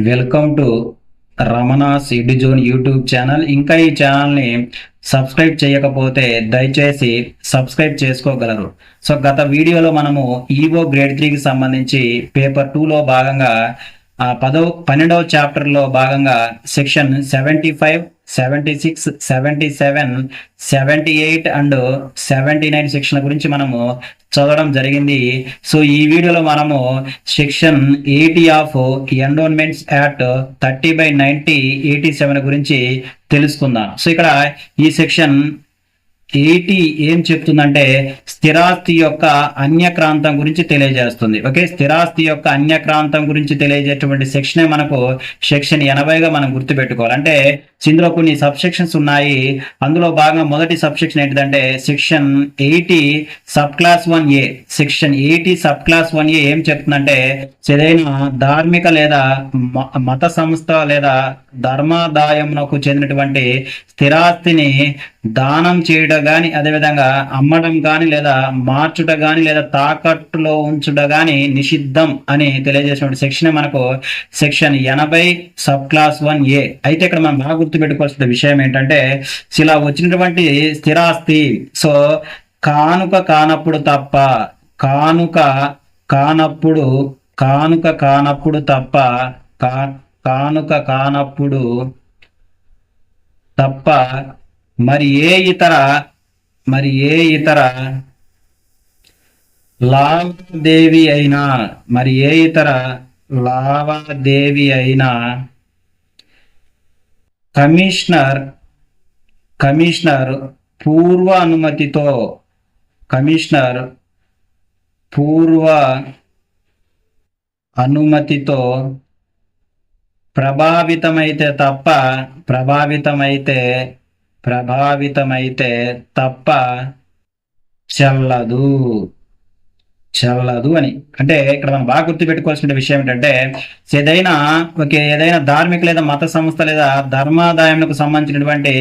Welcome to Ramana's Eduzone YouTube channel. ఇంకా ఈ ఛానల్ని సబ్స్క్రైబ్ చేయకపోతే దయచేసి సబ్స్క్రైబ్ చేసుకోగలరు. సో గత వీడియోలో మనము ఈవో గ్రేడ్ 3కి సంబంధించి పేపర్ 2లో భాగంగా 12వ చాప్టర్లో భాగంగా సెక్షన్ 75, 76, 77, 78 అండ్ 79 సెక్షన్ గురించి మనము చదవడం జరిగింది. సో ఈ వీడియోలో మనము సెక్షన్ 80 ఆఫ్ ఎండోన్మెంట్స్ యాక్ట్ 30/90/87 గురించి తెలుసుకుందాం. సో ఇక్కడ ఈ సెక్షన్ 80 ఏం చెప్తుందంటే స్థిరాస్తి యొక్క అన్యక్రాంతం గురించి తెలియజేస్తుంది. ఓకే, స్థిరాస్తి యొక్క అన్యక్రాంతం గురించి తెలియజేటువంటి సెక్షనే మనకు సెక్షన్ 80గా మనం గుర్తుపెట్టుకోవాలి. అంటే ఇందులో కొన్ని సబ్ సెక్షన్స్ ఉన్నాయి. అందులో భాగంగా మొదటి సబ్ సెక్షన్ ఏంటిదంటే section 80 sub class 1A. Section 80 sub class 1A ఏం చెప్తుందంటే ఏదైనా ధార్మిక లేదా మత సంస్థ లేదా ధర్మాదాయమునకు చెందినటువంటి స్థిరాస్తిని దానం చేయడం కానీ, అదేవిధంగా అమ్మడం కానీ, లేదా మార్చుట కానీ, లేదా తాకట్టులో ఉంచుట కానీ నిషిద్ధం అని తెలియజేసినటువంటి సెక్షన్ మనకు సెక్షన్ 80 సబ్ క్లాస్ 1A. అయితే ఇక్కడ మనం బాగా గుర్తుపెట్టుకోవాల్సిన విషయం ఏంటంటే ఇలా వచ్చినటువంటి స్థిరాస్తి సో కానుక కానప్పుడు తప్ప కానుక కానప్పుడు తప్ప కానుక కానప్పుడు తప్ప మరి ఏ ఇతర లావాదేవీ అయినా కమిషనర్ పూర్వ అనుమతితో ప్రభావితమైతే తప్ప చెల్లదు అని. అంటే ఇక్కడ మనం బాగా గుర్తుపెట్టుకోవాల్సిన విషయం ఏంటంటే ఏదైనా ధార్మిక లేదా మత సంస్థ లేదా ధర్మాదాయంకు సంబంధించినటువంటి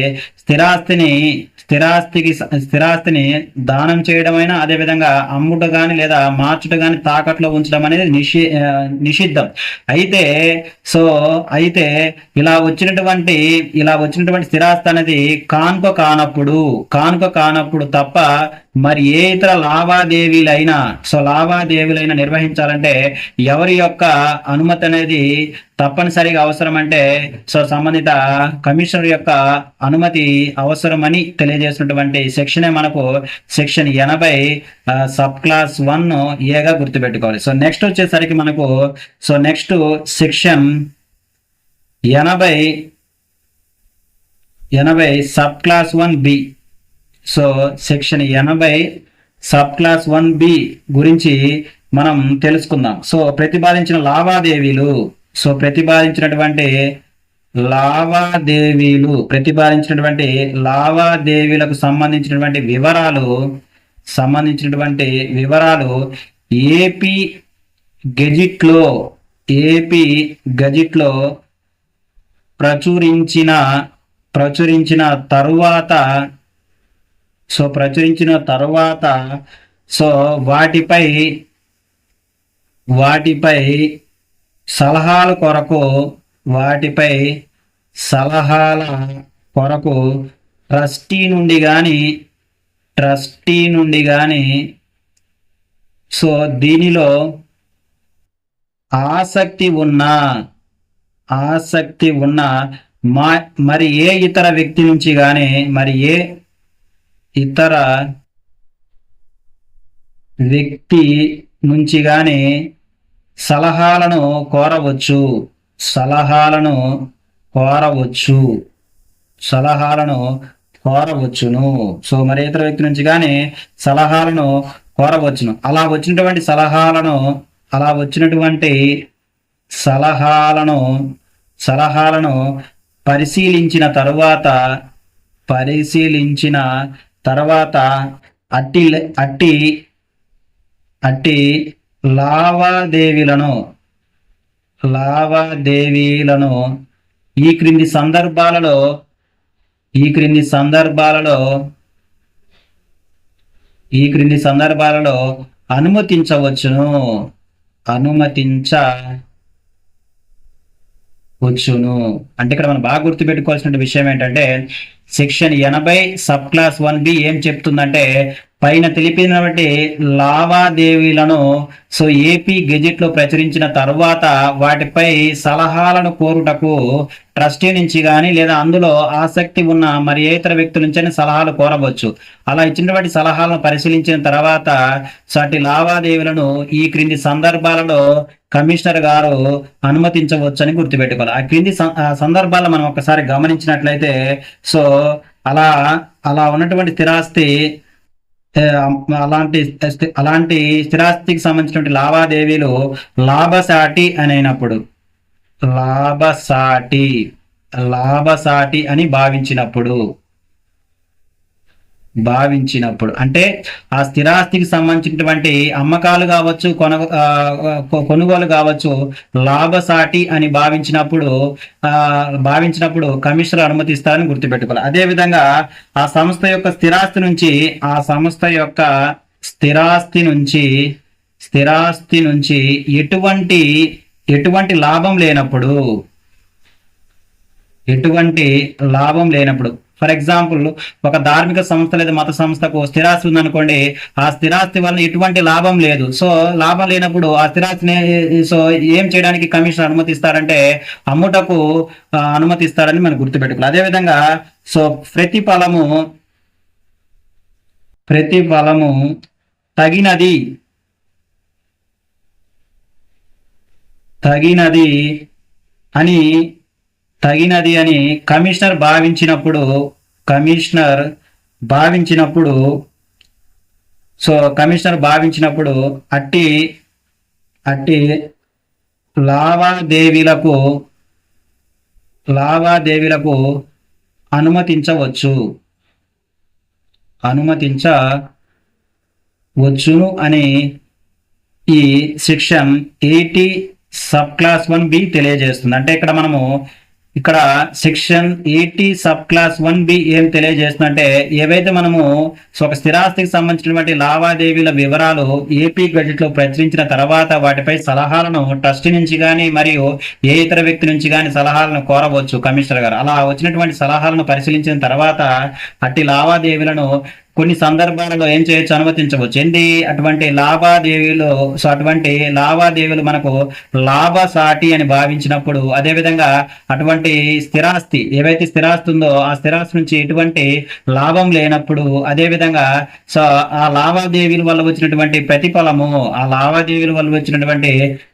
స్థిరాస్తిని దానం చేయడమైనా, అదేవిధంగా అమ్ముట కానీ లేదా మార్చుట కానీ తాకట్లో ఉంచడం అనేది నిషిద్ధం. అయితే ఇలా వచ్చినటువంటి స్థిరాస్తి అనేది కానుక కానప్పుడు తప్ప మరి ఏ ఇతర లావాదేవీలైనా నిర్వహించాలంటే ఎవరి యొక్క అనుమతి అనేది తప్పనిసరిగా అవసరం. అంటే సంబంధిత కమిషనర్ యొక్క అనుమతి అవసరమని తెలియజేసినటువంటి సెక్షనే మనకు సెక్షన్ 80 సబ్ క్లాస్ 1Aగా గుర్తుపెట్టుకోవాలి. సో నెక్స్ట్ వచ్చేసరికి మనకు next section 80 sub class 1B. So section 80 sub class 1B గురించి మనం తెలుసుకుందాం. సో ప్రతిపాదించినటువంటి లావాదేవీలకు సంబంధించినటువంటి వివరాలు ఏపీ గెజిట్లో ప్రచురించిన తరువాత వాటిపై సలహాల కొరకు ట్రస్టీ నుండి గాని దీనిలో ఆసక్తి ఉన్న మరి ఏ ఇతర వ్యక్తి నుంచి గాని సలహాలను కోరవచ్చును. సో మరి ఇతర వ్యక్తి నుంచి కానీ సలహాలను కోరవచ్చును. అలా వచ్చినటువంటి సలహాలను పరిశీలించిన తరువాత అట్టి లావాదేవీలను ఈ క్రింది సందర్భాలలో అనుమతించవచ్చును. వచ్చును. అంటే ఇక్కడ మనం బాగా గుర్తుపెట్టుకోవాల్సిన విషయం ఏంటంటే సెక్షన్ 80 సబ్ క్లాస్ 1B ఏం చెప్తుందంటే పైన తెలిపినటువంటి లావాదేవీలను ఏపీ గెజెట్ లో ప్రచురించిన తర్వాత వాటిపై సలహాలను కోరుటకు ట్రస్టీ నుంచి కానీ లేదా అందులో ఆసక్తి ఉన్న మరి ఏ ఇతర వ్యక్తుల నుంచి సలహాలు కోరవచ్చు. అలా ఇచ్చినటువంటి సలహాలను పరిశీలించిన తర్వాత అటు లావాదేవీలను ఈ క్రింది సందర్భాలలో కమిషనర్ గారు అనుమతించవచ్చని గుర్తుపెట్టుకోవాలి. ఆ క్రింది సందర్భాల్లో మనం ఒకసారి గమనించినట్లయితే అలా అలా ఉన్నటువంటి స్థిరాస్తి అలాంటి స్థిరాస్తికి సంబంధించినటువంటి లావాదేవీలు లాభసాటి అయినప్పుడు లాభసాటి అని భావించినప్పుడు అంటే ఆ స్థిరాస్తికి సంబంధించినటువంటి అమ్మకాలు కావచ్చు కొనుగోలు కావచ్చు లాభసాటి అని భావించినప్పుడు కమిషనర్ అనుమతిస్తారని గుర్తుపెట్టుకోవాలి. అదేవిధంగా ఆ సంస్థ యొక్క స్థిరాస్తి నుంచి ఎటువంటి లాభం లేనప్పుడు ఫర్ ఎగ్జాంపుల్ ఒక ధార్మిక సంస్థ లేదా మత సంస్థకు స్థిరాస్తి ఉందనుకోండి, ఆ స్థిరాస్తి వల్ల ఎటువంటి లాభం లేదు. లాభం లేనప్పుడు ఆ స్థిరాస్తిని ఏం చేయడానికి కమిషనర్ అనుమతిస్తారంటే అమ్ముటకు అనుమతిస్తారని మనం గుర్తుపెట్టుకోవాలి. అదేవిధంగా ప్రతిఫలము తగినది అని కమిషనర్ భావించినప్పుడు అట్టి లావాదేవీలకు అనుమతించవచ్చును అని ఈ సెక్షన్ 80 సబ్ క్లాస్ 1B తెలియజేస్తుంది. అంటే ఇక్కడ సెక్షన్ 80 సబ్ క్లాస్ 1B ఏం తెలియజేస్తుందంటే ఏవైతే మనము ఒక స్థిరాస్తికి సంబంధించినటువంటి లావాదేవీల వివరాలు ఏపీ గెజెట్ లో ప్రచురించిన తర్వాత వాటిపై సలహాలను ట్రస్టీ నుంచి కానీ మరియు ఏ ఇతర వ్యక్తి నుంచి కానీ సలహాలను కోరవచ్చు కమిషనర్ గారు. అలా వచ్చినటువంటి సలహాలను పరిశీలించిన తర్వాత అట్టి లావాదేవీలను కొన్ని సందర్భాలలో ఏం చేయొచ్చు, అనుమతించవచ్చు. అటువంటి లావాదేవీలు మనకు లాభసాటి అని భావించినప్పుడు, అదేవిధంగా అటువంటి స్థిరాస్తి ఏవైతే స్థిరాస్తి ఉందో ఆ స్థిరాస్తి నుంచి ఎటువంటి లాభం లేనప్పుడు, అదేవిధంగా ఆ లావాదేవీల వల్ల వచ్చినటువంటి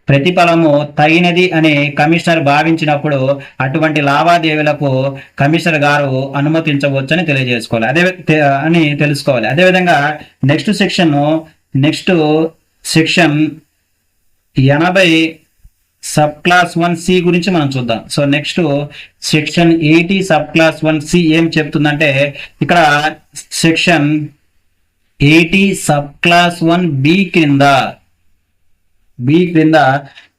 ప్రతిఫలము తగినది అని కమిషనర్ భావించినప్పుడు అటువంటి లావాదేవీలకు కమిషనర్ గారు అనుమతించవచ్చని తెలియజేసుకోవాలి అని తెలుసుకోవాలి. అదేవిధంగా next section 80 sub class 1C గురించి మనం చూద్దాం. Next section 80 sub class 1C ఏం చెప్తుందంటే ఇక్కడ సెక్షన్ 80 సబ్ క్లాస్ 1B క్రింద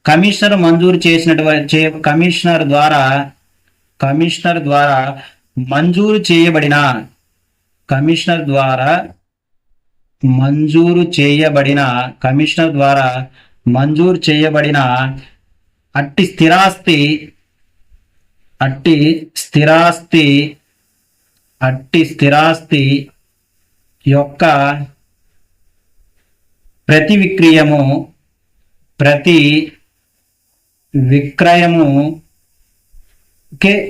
కమిషనర్ మంజూరు చేసినటువంటి కమిషనర్ ద్వారా మంజూరు చేయబడిన అట్టి స్థిరాస్తి యొక్క ప్రతి విక్రయము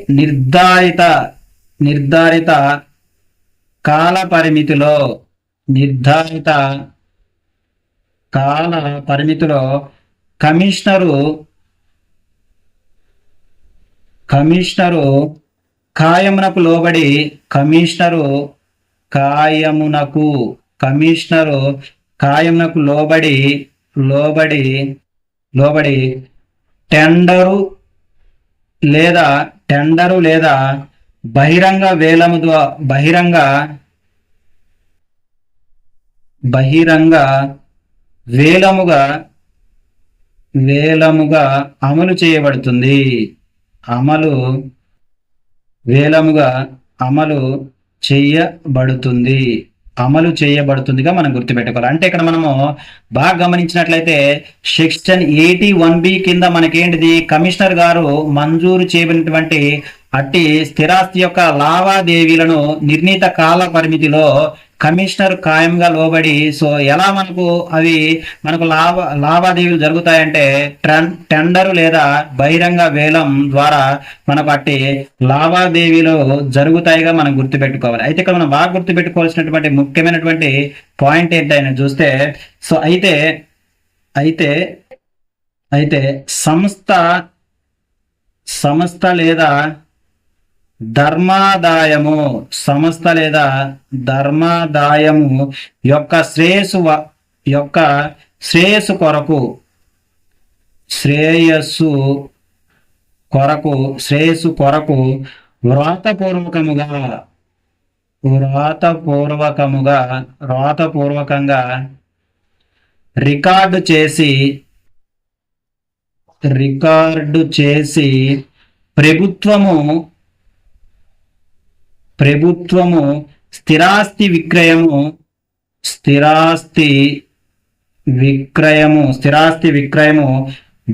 నిర్ధారిత కాల పరిమితిలో కమిషనరు కాయమునకు లోబడి టెండరు లేదా బహిరంగ వేలముగా అమలు చేయబడుతుంది. అమలు చేయబడుతుందిగా మనం గుర్తుపెట్టుకోవాలి. అంటే ఇక్కడ మనము బాగా గమనించినట్లయితే సెక్షన్ 81B కింద మనకేంటిది, కమిషనర్ గారు మంజూరు చేయబడినటువంటి అట్టి స్థిరాస్తి యొక్క లావాదేవీలను నిర్ణీత కాల పరిమితిలో కమిషనర్ ఖాయంగా లోబడి, సో ఎలా మనకు అవి మనకు లావాదేవీలు జరుగుతాయంటే టెండరు లేదా బహిరంగ వేలం ద్వారా మనకు అట్టి లావాదేవీలు జరుగుతాయిగా మనం గుర్తుపెట్టుకోవాలి. అయితే ఇక్కడ మనం బాగా గుర్తుపెట్టుకోవాల్సినటువంటి ముఖ్యమైనటువంటి పాయింట్ ఏంటని చూస్తే, సో అయితే అయితే అయితే సంస్థ సంస్థ లేదా ధర్మాదాయము సంస్థ లేదా ధర్మాదాయము యొక్క శ్రేయస్సు కొరకు శ్రేయస్సు కొరకు వ్రాతపూర్వకంగా రికార్డు చేసి ప్రభుత్వము స్థిరాస్తి విక్రయము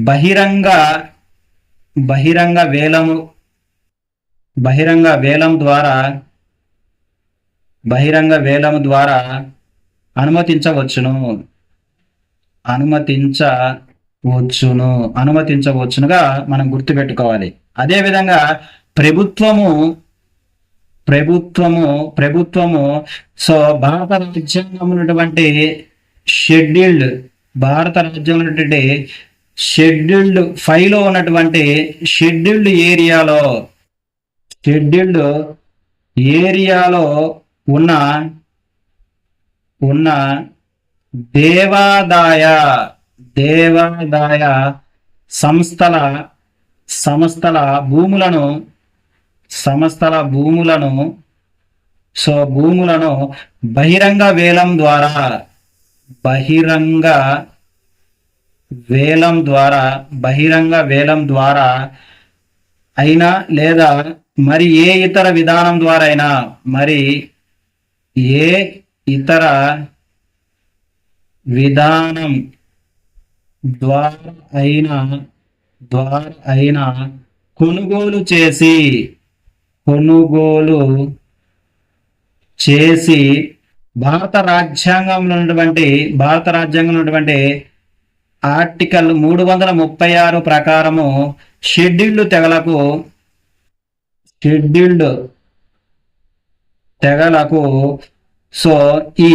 బహిరంగ వేలం ద్వారా అనుమతించవచ్చునుగా మనం గుర్తుపెట్టుకోవాలి. అదేవిధంగా ప్రభుత్వము సో భారత రాజ్యాంగంలో ఉన్నటువంటి షెడ్యూల్డ్ 5లో ఉన్నటువంటి షెడ్యూల్డ్ ఏరియాలో ఉన్న దేవాదాయ సంస్థల భూములను బహిరంగ వేలం ద్వారా అయినా లేదా మరి ఏ ఇతర విధానం ద్వారా అయినా కొనుగోలు చేసి భారత రాజ్యాంగంలో ఉన్నటువంటి ఆర్టికల్ 336 ప్రకారము షెడ్యూల్డ్ తెగలకు సో ఈ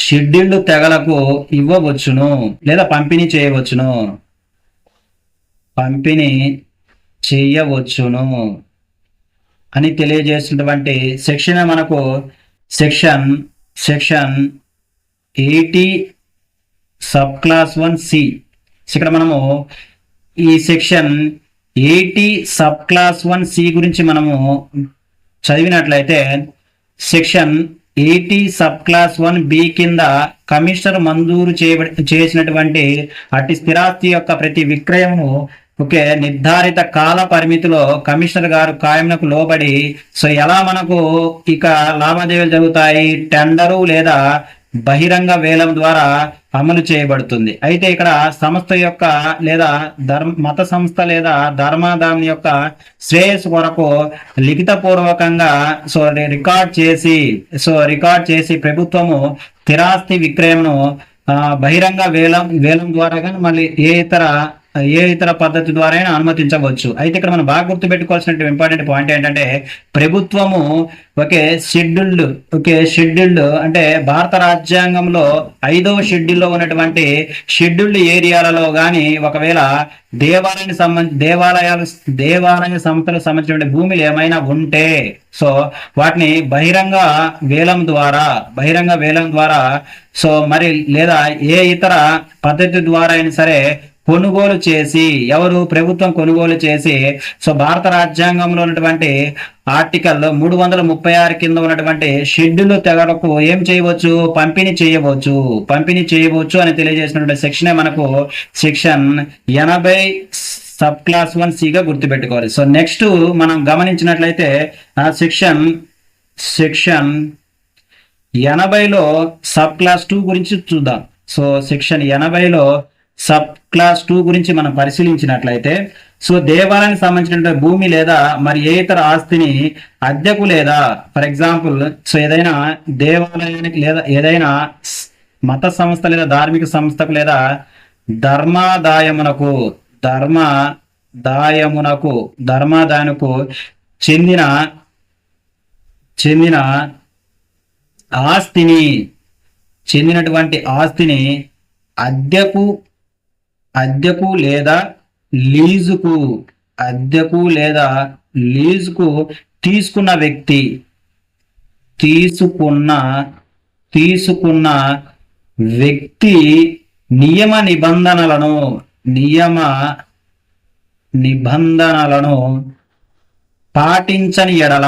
షెడ్యూల్డ్ తెగలకు ఇవ్వవచ్చును లేదా పంపిణీ చేయవచ్చును అని తెలియజేసినటువంటి సెక్షన్ మనకు సెక్షన్ 80 సబ్ క్లాస్ 1C. ఇక్కడ మనము ఈ సెక్షన్ 80 సబ్ క్లాస్ 1C గురించి మనము చదివినట్లయితే, సెక్షన్ 80 సబ్ క్లాస్ 1B కింద కమిషనర్ మంజూరు చేసినటువంటి అట్టి స్థిరాస్తి యొక్క ప్రతి విక్రయము నిర్ధారిత కాల పరిమితిలో కమిషనర్ గారు ఖాయంకు లోబడి సో ఎలా మనకు ఇక లావాదేవీలు జరుగుతాయి, టెండరు లేదా బహిరంగ వేలం ద్వారా అమలు చేయబడుతుంది. అయితే ఇక్కడ సంస్థ యొక్క లేదా మత సంస్థ లేదా ధర్మాదాయం యొక్క శ్రేయస్సు కొరకు లిఖితపూర్వకంగా రికార్డ్ చేసి ప్రభుత్వము స్థిరాస్తి విక్రయంను బహిరంగ వేలం ద్వారా కానీ మళ్ళీ ఏ ఇతర పద్ధతి ద్వారా అయినా అనుమతించవచ్చు. అయితే ఇక్కడ మనం బాగా గుర్తుపెట్టుకోవాల్సిన ఇంపార్టెంట్ పాయింట్ ఏంటంటే, ప్రభుత్వము షెడ్యూల్డ్ అంటే భారత రాజ్యాంగంలో 5వ షెడ్యూల్లో ఉన్నటువంటి షెడ్యూల్డ్ ఏరియాలలో కానీ ఒకవేళ దేవాలయ సంస్థలకు సంబంధించిన భూములు ఏమైనా ఉంటే సో వాటిని బహిరంగ వేలం ద్వారా సో మరి లేదా ఏ ఇతర పద్ధతి ద్వారా అయినా సరే ప్రభుత్వం కొనుగోలు చేసి సో భారత రాజ్యాంగంలో ఉన్నటువంటి ఆర్టికల్ 336 కింద ఉన్నటువంటి షెడ్యూల్ తెగలకు ఏం చేయవచ్చు, పంపిణీ చేయవచ్చు అని తెలియజేసినటువంటి సెక్షనే మనకు సెక్షన్ 80 సబ్ క్లాస్ 1C గా గుర్తుపెట్టుకోవాలి. సో నెక్స్ట్ మనం గమనించినట్లయితే సెక్షన్ 80లో సబ్ క్లాస్ 2 గురించి చూద్దాం. సో సెక్షన్ 80లో సబ్ క్లాస్ 2 గురించి మనం పరిశీలించినట్లయితే, సో దేవాలయానికి సంబంధించిన భూమి లేదా మరి ఏ ఇతర ఆస్తిని అద్దెకు లేదా ఫర్ ఎగ్జాంపుల్ సో ఏదైనా దేవాలయానికి లేదా ఏదైనా మత సంస్థ లేదా ధార్మిక సంస్థకు లేదా ధర్మాదాయమునకు ధర్మాదాయమునకు చెందిన చెందిన చెందినటువంటి ఆస్తిని అద్దెకు లేదా లీజుకు తీసుకున్న వ్యక్తి నియమ నిబంధనలను పాటించని ఎడల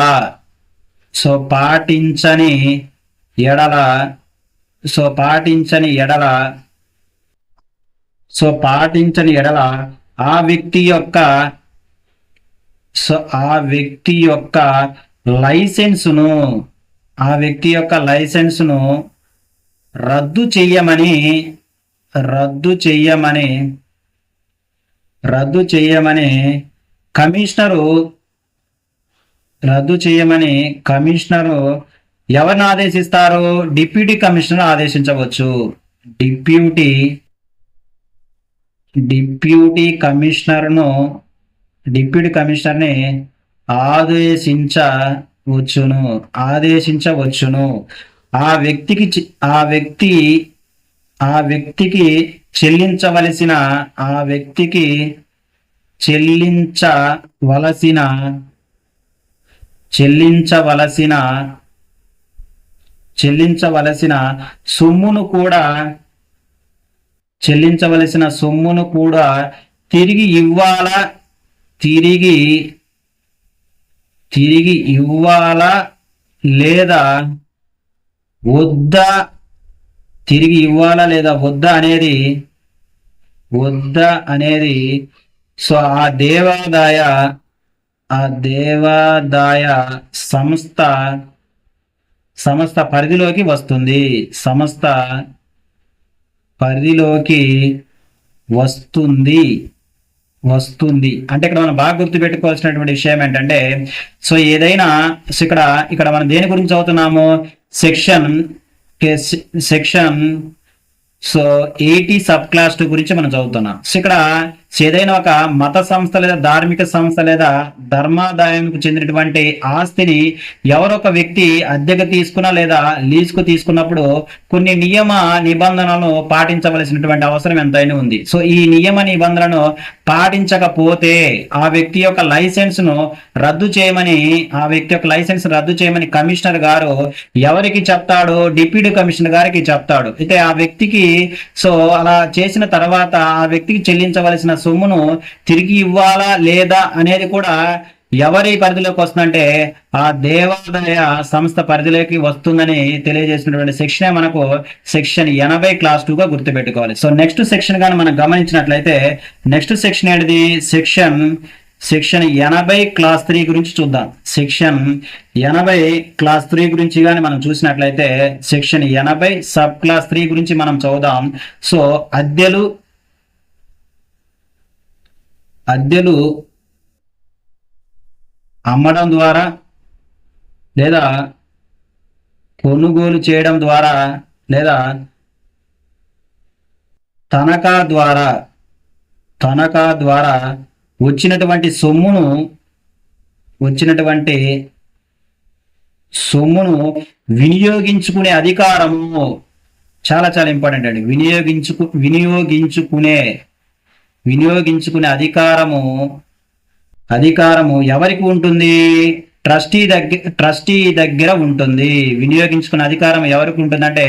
ఆ వ్యక్తి యొక్క లైసెన్సును రద్దు చేయమని కమిషనరు ఎవరిని ఆదేశిస్తారు? డిప్యూటీ కమిషనర్ ఆదేశించవచ్చు. డిప్యూటీ కమిషనర్ని ఆదేశించవచ్చును. ఆ వ్యక్తికి చెల్లించవలసిన సొమ్మును కూడా తిరిగి ఇవ్వాలా లేదా వద్దా అనేది సో ఆ దేవాదాయ సంస్థ పరిధిలోకి వస్తుంది. అంటే ఇక్కడ మనం బాగా గుర్తుపెట్టుకోవాల్సినటువంటి విషయం ఏంటంటే, సో ఏదైనా ఇక్కడ మనం దేని గురించి చదువుతున్నాము? సెక్షన్ సో 80 సబ్ క్లాస్ 2 గురించి మనం చదువుతున్నాం. సో ఇక్కడ ఏదైనా ఒక మత సంస్థ లేదా ధార్మిక సంస్థ లేదా ధర్మాదాయంకు చెందినటువంటి ఆస్తిని ఎవరొక వ్యక్తి అద్దెకు తీసుకున్నా లేదా లీజుకు తీసుకున్నప్పుడు కొన్ని నియమ నిబంధనలను పాటించవలసినటువంటి అవసరం ఎంతైనా ఉంది. సో ఈ నియమ నిబంధనలను పాటించకపోతే ఆ వ్యక్తి యొక్క లైసెన్స్ రద్దు చేయమని కమిషనర్ గారు ఎవరికి చెప్తాడు? డిప్యూటీ కమిషనర్ గారికి చెప్తాడు. అయితే ఆ వ్యక్తికి సో అలా చేసిన తర్వాత ఆ వ్యక్తికి చెల్లించవలసిన సొమ్మును తిరిగి ఇవ్వాలా లేదా అనేది కూడా ఎవరి పరిధిలోకి వస్తుందంటే ఆ దేవాదాయ సంస్థ పరిధిలోకి వస్తుందని తెలియజేసినటువంటి సెక్షనే మనకు సెక్షన్ 80 క్లాస్ 2 గా గుర్తుపెట్టుకోవాలి. సో నెక్స్ట్ సెక్షన్ గాని మనం గమనించినట్లయితే నెక్స్ట్ సెక్షన్ ఏంటిది? సెక్షన్ 80 క్లాస్ 3 గురించి చూద్దాం. సెక్షన్ 80 క్లాస్ 3 గురించి కానీ మనం చూసినట్లయితే సెక్షన్ 80 సబ్ క్లాస్ 3 గురించి మనం చదువుదాం. సో అద్దెలు అమ్మడం ద్వారా లేదా కొనుగోలు చేయడం ద్వారా లేదా తనఖా ద్వారా వచ్చినటువంటి సొమ్మును వినియోగించుకునే అధికారము చాలా చాలా ఇంపార్టెంట్ అండి. వినియోగించుకునే అధికారము ఎవరికి ఉంటుంది? ట్రస్టీ దగ్గర ఉంటుంది. వినియోగించుకునే అధికారం ఎవరికి ఉంటుందంటే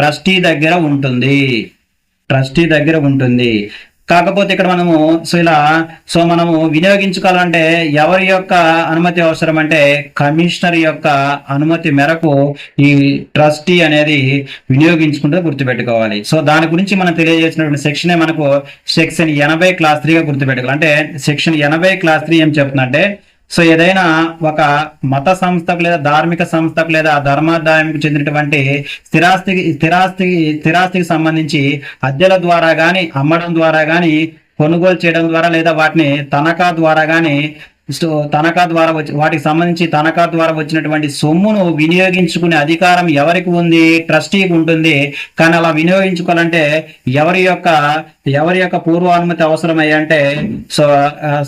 ట్రస్టీ దగ్గర ఉంటుంది. కాకపోతే ఇక్కడ మనము వినియోగించుకోవాలంటే ఎవరి యొక్క అనుమతి అవసరం అంటే కమిషనర్ యొక్క అనుమతి మేరకు ఈ ట్రస్టీ అనేది వినియోగించుకుంటే గుర్తుపెట్టుకోవాలి. సో దాని గురించి మనం తెలియజేసినటువంటి సెక్షనే మనకు సెక్షన్ 80 క్లాస్ 3 గా గుర్తుపెట్టుకోవాలి. అంటే సెక్షన్ 80 క్లాస్ 3 ఏం చెప్తుందంటే సో ఏదైనా ఒక మత సంస్థకు లేదా ధార్మిక సంస్థకు లేదా ధర్మాదాయానికి చెందినటువంటి స్థిరాస్తికి సంబంధించి అద్దెల ద్వారా కానీ అమ్మడం ద్వారా కానీ కొనుగోలు చేయడం ద్వారా లేదా వాటిని తనఖా ద్వారా కానీ తనఖా ద్వారా వాటికి సంబంధించి తనఖా ద్వారా వచ్చినటువంటి సొమ్మును వినియోగించుకునే అధికారం ఎవరికి ఉంది? ట్రస్టీకి ఉంటుంది. కానీ అలా వినియోగించుకోవాలంటే ఎవరి యొక్క పూర్వ అనుమతి అవసరమయ్యంటే సో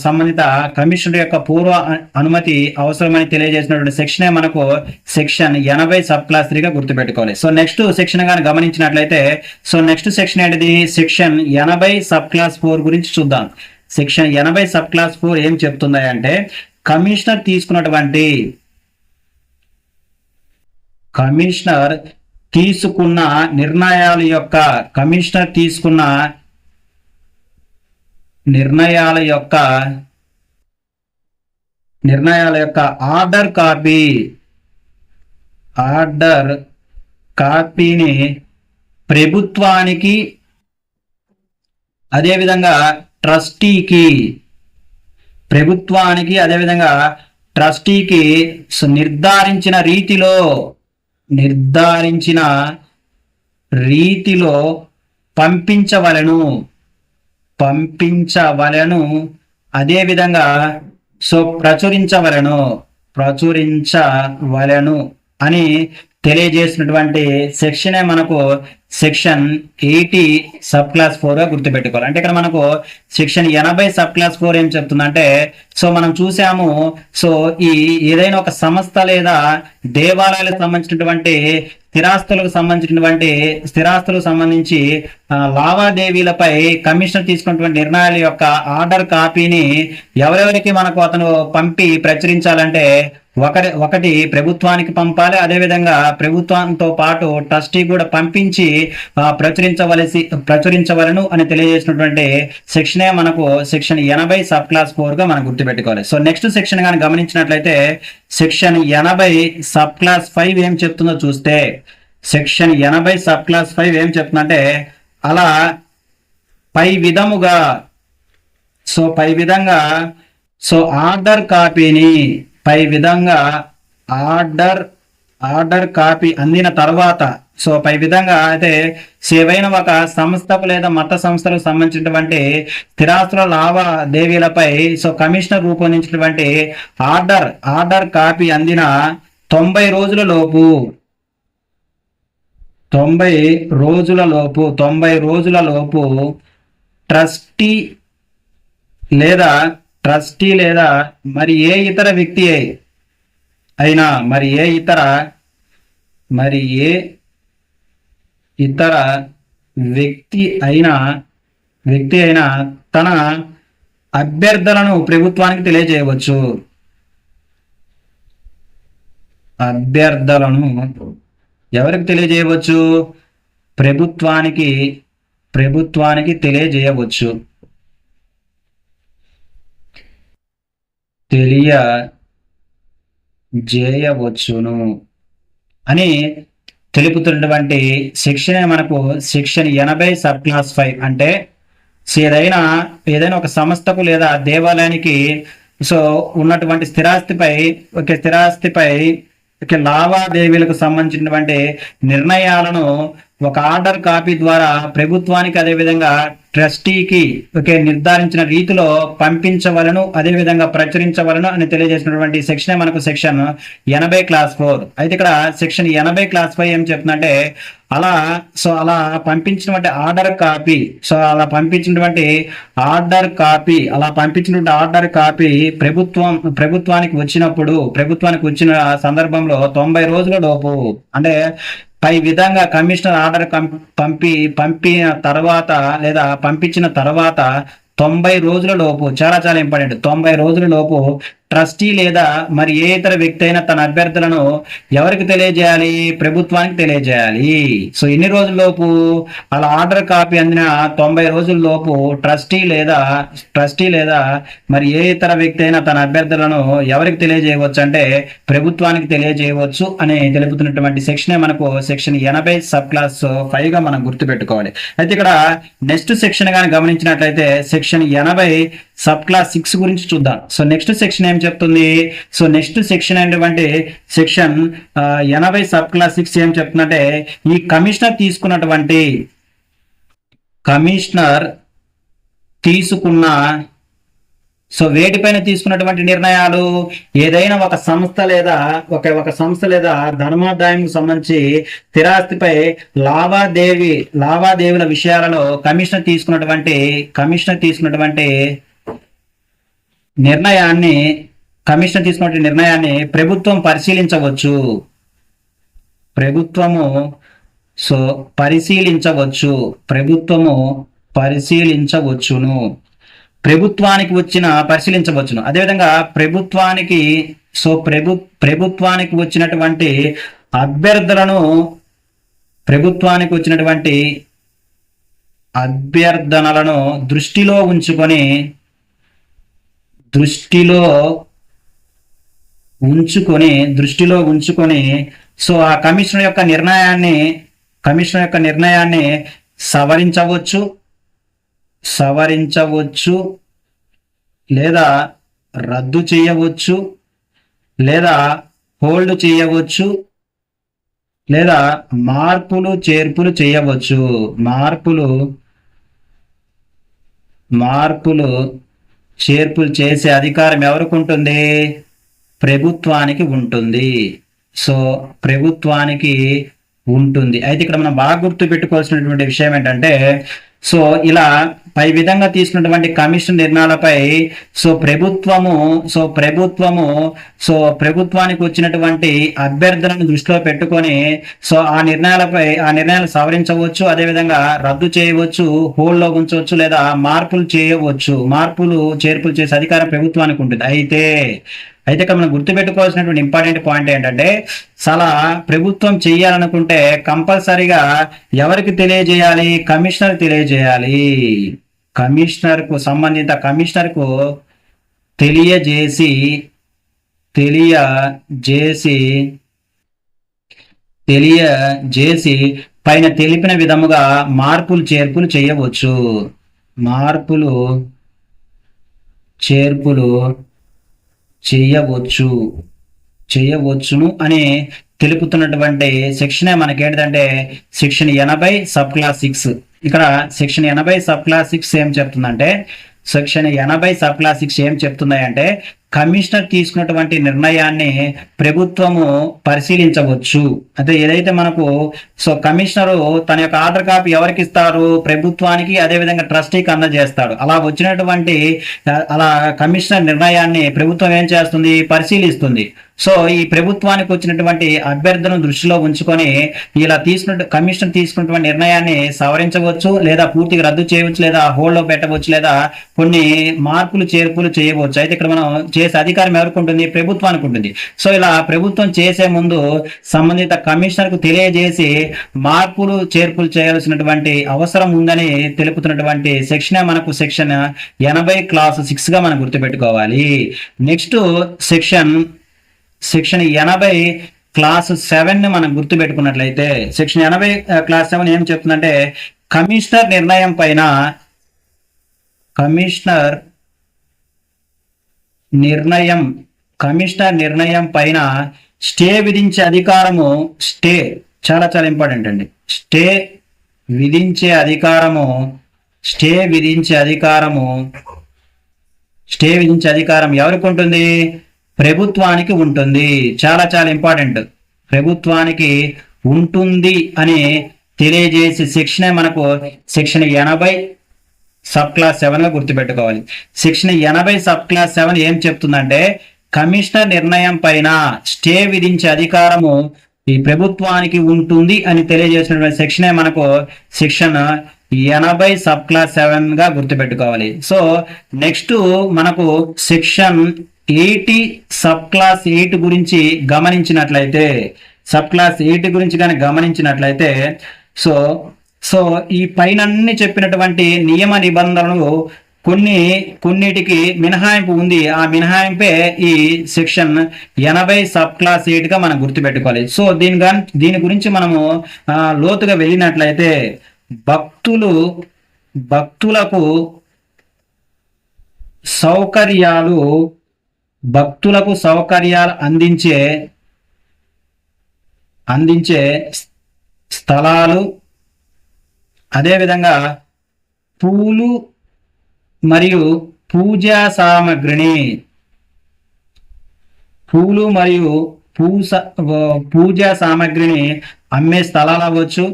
సంబంధిత కమిషనర్ యొక్క పూర్వ అనుమతి అవసరమని తెలియజేసినటువంటి సెక్షనే మనకు సెక్షన్ 80 సబ్ క్లాస్ 3గా గుర్తుపెట్టుకోవాలి. సో నెక్స్ట్ సెక్షన్ గాని గమనించినట్లయితే సో నెక్స్ట్ సెక్షన్ ఏంటిది? సెక్షన్ 80 సబ్ క్లాస్ 4 గురించి చూద్దాం. సెక్షన్ 80 సబ్ క్లాస్ 4 ఏం చెప్తుంది అంటే కమిషనర్ తీసుకున్న నిర్ణయాల యొక్క ఆర్డర్ కాపీని ప్రభుత్వానికి అదేవిధంగా ట్రస్టీకి నిర్ధారించిన రీతిలో పంపించవలను అదేవిధంగా సో ప్రచురించవలను అని తెలియజేసినటువంటి సెక్షనే మనకు సెక్షన్ 80 సబ్ క్లాస్ 4గా గుర్తుపెట్టుకోవాలి. అంటే ఇక్కడ మనకు సెక్షన్ 80 సబ్ క్లాస్ 4 ఏం చెప్తుందంటే సో మనం చూసాము సో ఈ ఏదైనా ఒక సంస్థ లేదా దేవాలయాలకు సంబంధించినటువంటి స్థిరాస్తులకు సంబంధించి లావాదేవీలపై కమిషనర్ తీసుకున్నటువంటి నిర్ణయాల యొక్క ఆర్డర్ కాపీని ఎవరెవరికి మనకు అతను పంపి ప్రచురించాలంటే ఒకటి ప్రభుత్వానికి పంపాలి, అదేవిధంగా ప్రభుత్వంతో పాటు ట్రస్టీ కూడా పంపించి ప్రచురించవలను అని తెలియజేసినటువంటి సెక్షనే మనకు సెక్షన్ 80 సబ్ క్లాస్ 4గా మనం గుర్తుపెట్టుకోవాలి. సో నెక్స్ట్ సెక్షన్ కానీ గమనించినట్లయితే సెక్షన్ 80 సబ్ క్లాస్ 5 ఏం చెప్తుందో చూస్తే సెక్షన్ 80 సబ్ క్లాస్ 5 ఏం చెప్తుందంటే అలా పై విధంగా ఆర్డర్ కాపీని ఆర్డర్ కాపీ అందిన తర్వాత సో పై విధంగా అయితే ఏవైనా ఒక సంస్థకు లేదా మత సంస్థలకు సంబంధించినటువంటి స్థిరాస్తుల లావాదేవీలపై సో కమిషనర్ రూపొందించినటువంటి ఆర్డర్ కాపీ అందిన 90 రోజుల లోపు ట్రస్టీ లేదా మరి ఏ ఇతర వ్యక్తి అయినా తన అభ్యర్థనను ప్రభుత్వానికి తెలియజేయవచ్చు. ఎవరికి తెలియజేయవచ్చు? ప్రభుత్వానికి తెలియజేయవచ్చును అని తెలుపుతున్నటువంటి సెక్షనే మనకు సెక్షన్ 80 సబ్ క్లాస్ 5. అంటే ఏదైనా ఒక సంస్థకు లేదా దేవాలయానికి సో ఉన్నటువంటి స్థిరాస్తిపై లావాదేవీలకు సంబంధించినటువంటి నిర్ణయాలను ఒక ఆర్డర్ కాపీ ద్వారా ప్రభుత్వానికి అదేవిధంగా ట్రస్టీకి నిర్ధారించిన రీతిలో పంపించవలను అదేవిధంగా ప్రచురించవలను అని తెలియజేసినటువంటి సెక్షనే మనకు సెక్షన్ 80 క్లాస్ 4. అయితే ఇక్కడ సెక్షన్ 80 క్లాస్ 5 ఏం చెప్తుందంటే అలా పంపించినటువంటి ఆర్డర్ కాపీ ప్రభుత్వానికి వచ్చిన సందర్భంలో 90 రోజుల లోపు అంటే పై విధంగా కమిషనర్ ఆర్డర్ పంపిన తర్వాత లేదా పంపించిన తర్వాత 90 రోజుల లోపు చాలా ఇంపార్టెంట్ 90 రోజుల లోపు ట్రస్టీ లేదా మరి ఏ ఇతర వ్యక్తి అయినా తన అభ్యర్థులను ఎవరికి తెలియజేయాలి? ప్రభుత్వానికి తెలియజేయాలి. సో ఎన్ని రోజుల లోపు? అలా ఆర్డర్ కాపీ అందిన 90 రోజుల లోపు ట్రస్టీ లేదా మరి ఏ ఇతర వ్యక్తి అయినా తన అభ్యర్థులను ఎవరికి తెలియజేయవచ్చు అంటే ప్రభుత్వానికి తెలియజేయవచ్చు అని తెలుపుతున్నటువంటి సెక్షనే మనకు సెక్షన్ 80 సబ్ క్లాస్ 5గా మనం గుర్తుపెట్టుకోవాలి. అయితే ఇక్కడ నెక్స్ట్ సెక్షన్ కానీ గమనించినట్లయితే సెక్షన్ 80 సబ్ క్లాస్ 6 గురించి చూద్దాం. సో నెక్స్ట్ సెక్షన్ ఏం చెప్తుంది? సో నెక్స్ట్ సెక్షన్ అయినటువంటి సెక్షన్ 80 సబ్ క్లాస్ 6 ఏం చెప్తుందంటే ఈ కమిషనర్ తీసుకున్న సో వేటిపైన తీసుకున్నటువంటి నిర్ణయాలు, ఏదైనా ఒక సంస్థ లేదా ధర్మాదాయంకు సంబంధించి స్థిరాస్తిపై లావాదేవీల విషయాలలో కమిషనర్ తీసుకున్నటువంటి నిర్ణయాన్ని ప్రభుత్వం పరిశీలించవచ్చు. పరిశీలించవచ్చును. పరిశీలించవచ్చును. అదేవిధంగా ప్రభుత్వానికి వచ్చినటువంటి అభ్యర్థనలను దృష్టిలో ఉంచుకొని సో ఆ కమిషనర్ యొక్క నిర్ణయాన్ని సవరించవచ్చు లేదా రద్దు చేయవచ్చు లేదా హోల్డ్ చేయవచ్చు లేదా మార్పులు చేర్పులు చేయవచ్చు. మార్పులు చేర్పులు చేసే అధికారం ఎవరికి ఉంటుంది? ప్రభుత్వానికి ఉంటుంది. సో ప్రభుత్వానికి ఉంటుంది. అయితే ఇక్కడ మనం బాగా గుర్తు పెట్టుకోవాల్సినటువంటి విషయం ఏంటంటే సో ఇలా పై విధంగా తీసుకున్నటువంటి కమిషన్ నిర్ణయాలపై ప్రభుత్వానికి వచ్చినటువంటి అభ్యర్థనను దృష్టిలో పెట్టుకొని సో ఆ నిర్ణయాలు సవరించవచ్చు, అదేవిధంగా రద్దు చేయవచ్చు, హోల్డ్ లో ఉంచవచ్చు లేదా మార్పులు చేర్పులు చేసే అధికారం ప్రభుత్వానికి ఉంటుంది. అయితే ఇక్కడ మనం గుర్తుపెట్టుకోవాల్సినటువంటి ఇంపార్టెంట్ పాయింట్ ఏంటంటే చాలా ప్రభుత్వం చేయాలనుకుంటే కంపల్సరీగా ఎవరికి తెలియజేయాలి? సంబంధిత కమిషనర్ కు తెలియజేసి పైన తెలిపిన విధముగా మార్పులు చేర్పులు చేయవచ్చును అని తెలుపుతున్నటువంటి సెక్షనే మనకేంటంటే సెక్షన్ 80 సబ్ క్లాస్ 6. ఇక్కడ సెక్షన్ 80 సబ్ క్లాస్ 6 ఏం చెప్తుందంటే కమిషనర్ తీసుకున్నటువంటి నిర్ణయాన్ని ప్రభుత్వము పరిశీలించవచ్చు. అంటే ఏదైతే మనకు సో కమిషనరు తన యొక్క ఆర్డర్ కాపీ ఎవరికి ఇస్తారు? ప్రభుత్వానికి, అదేవిధంగా ట్రస్టీకి అందజేస్తాడు. అలా కమిషనర్ నిర్ణయాన్ని ప్రభుత్వం ఏం చేస్తుంది? పరిశీలిస్తుంది. సో ఈ ప్రభుత్వానికి వచ్చినటువంటి అభ్యర్థనను దృష్టిలో ఉంచుకొని ఇలా కమిషనర్ తీసుకున్నటువంటి నిర్ణయాన్ని సవరించవచ్చు లేదా పూర్తిగా రద్దు చేయవచ్చు లేదా హోల్డ్ లో పెట్టవచ్చు లేదా కొన్ని మార్పులు చేర్పులు చేయవచ్చు. అయితే ఇక్కడ మనం చేసే అధికారం ఎవరికి ఉంటుంది? ప్రభుత్వానికి ఉంటుంది. సో ఇలా ప్రభుత్వం చేసే ముందు సంబంధిత కమిషనర్ కు తెలియజేసి మార్పులు చేర్పులు చేయాల్సినటువంటి అవసరం ఉందని తెలుపుతున్నటువంటి సెక్షనే మనకు సెక్షన్ 80 క్లాస్ 6 గా మనం గుర్తుపెట్టుకోవాలి. నెక్స్ట్ సెక్షన్ 80 క్లాస్ 7 ని మనం గుర్తుపెట్టుకున్నట్లయితే సెక్షన్ 80 క్లాస్ 7 ఏం చెప్తుందంటే కమిషనర్ నిర్ణయం పైన స్టే విధించే అధికారము చాలా చాలా ఇంపార్టెంట్ అండి. స్టే విధించే అధికారం ఎవరికి ఉంటుంది? ప్రభుత్వానికి ఉంటుంది. చాలా చాలా ఇంపార్టెంట్. ప్రభుత్వానికి ఉంటుంది అని తెలియజేసే సెక్షనే మనకు సెక్షన్ 80 సబ్ క్లాస్ 7 గా గుర్తుపెట్టుకోవాలి. సెక్షన్ 80 సబ్ క్లాస్ 7 ఏం చెప్తుందంటే కమిషనర్ నిర్ణయం పైన స్టే విధించే అధికారము ఈ ప్రభుత్వానికి ఉంటుంది అని తెలియజేసినటువంటి సెక్షనే మనకు సెక్షన్ 80 సబ్ క్లాస్ 7 గా గుర్తుపెట్టుకోవాలి. సో నెక్స్ట్ మనకు సెక్షన్ 80 సబ్ క్లాస్ 8 గురించి గమనించినట్లయితే సో ఈ పైన చెప్పినటువంటి నియమ నిబంధనలు కొన్నిటికి మినహాయింపు ఉంది. ఆ మినహాయింపే ఈ సెక్షన్ 80 సబ్ క్లాస్ 8 గా మనం గుర్తుపెట్టుకోవాలి. సో దీని గురించి మనము లోతుగా వెళ్ళినట్లయితే భక్తులకు సౌకర్యాలు భక్తులకు సౌకర్యాలు అందించే స్థలాలు, అదేవిధంగా పూలు మరియు పూజా సామగ్రిని పూజా సామగ్రిని అమ్మే స్థలాలు అవ్వచ్చు,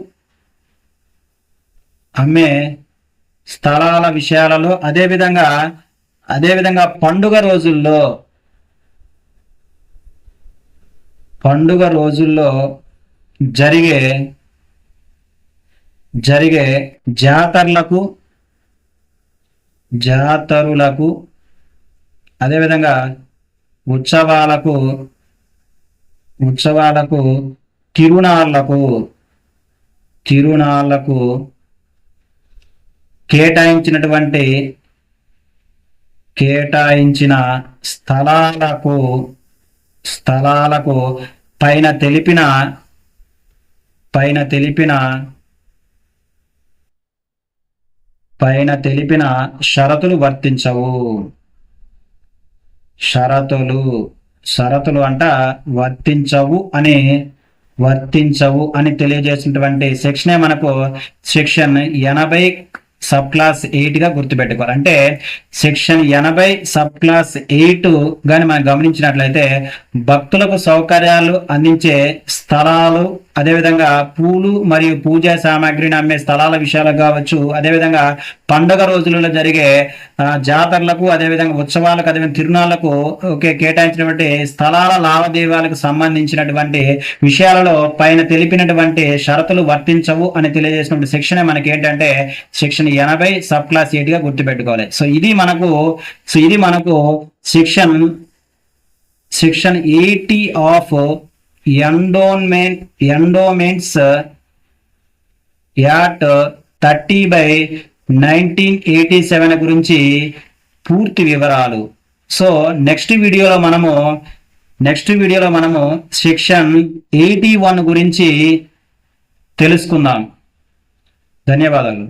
అమ్మే స్థలాల విషయాలలో, అదేవిధంగా పండుగ రోజుల్లో జరిగే జాతరులకు, అదేవిధంగా ఉత్సవాలకు, తిరునాళ్లకు కేటాయించిన స్థలాలకు పైన తెలిపిన షరతులు వర్తించవు. షరతులు అంట వర్తించవు అని తెలియజేసినటువంటి సెక్షనే మనకు సెక్షన్ 80 సబ్ క్లాస్ 8 గా గుర్తుపెట్టుకోవాలి. అంటే సెక్షన్ 80 సబ్ క్లాస్ 8 గాని మనం గమనించినట్లయితే భక్తులకు సౌకర్యాలు అందించే స్థలాలు, అదేవిధంగా పూలు మరియు పూజా సామాగ్రిని అమ్మే స్థలాల విషయాలు కావచ్చు, అదేవిధంగా పండుగ రోజులలో జరిగే జాతరలకు, అదేవిధంగా ఉత్సవాలకు, అదేవిధంగా తిరునాళ్లకు కేటాయించినటువంటి స్థలాల లావాదేవీలకు సంబంధించినటువంటి విషయాలలో పైన తెలిపినటువంటి షరతులు వర్తించవు అని తెలియజేసినటువంటి సెక్షన్ మనకి ఏంటంటే సెక్షన్ 80 సబ్ క్లాస్ 8 గా గుర్తుపెట్టుకోవాలి. సో ఇది మనకు సెక్షన్ 80 ఆఫ్ ఎండోమెంట్స్ యాక్ట్ 30/1987 గురించి పూర్తి వివరాలు. సో నెక్స్ట్ వీడియోలో మనము సెక్షన్ 81 గురించి తెలుసుకుందాం. ధన్యవాదాలు.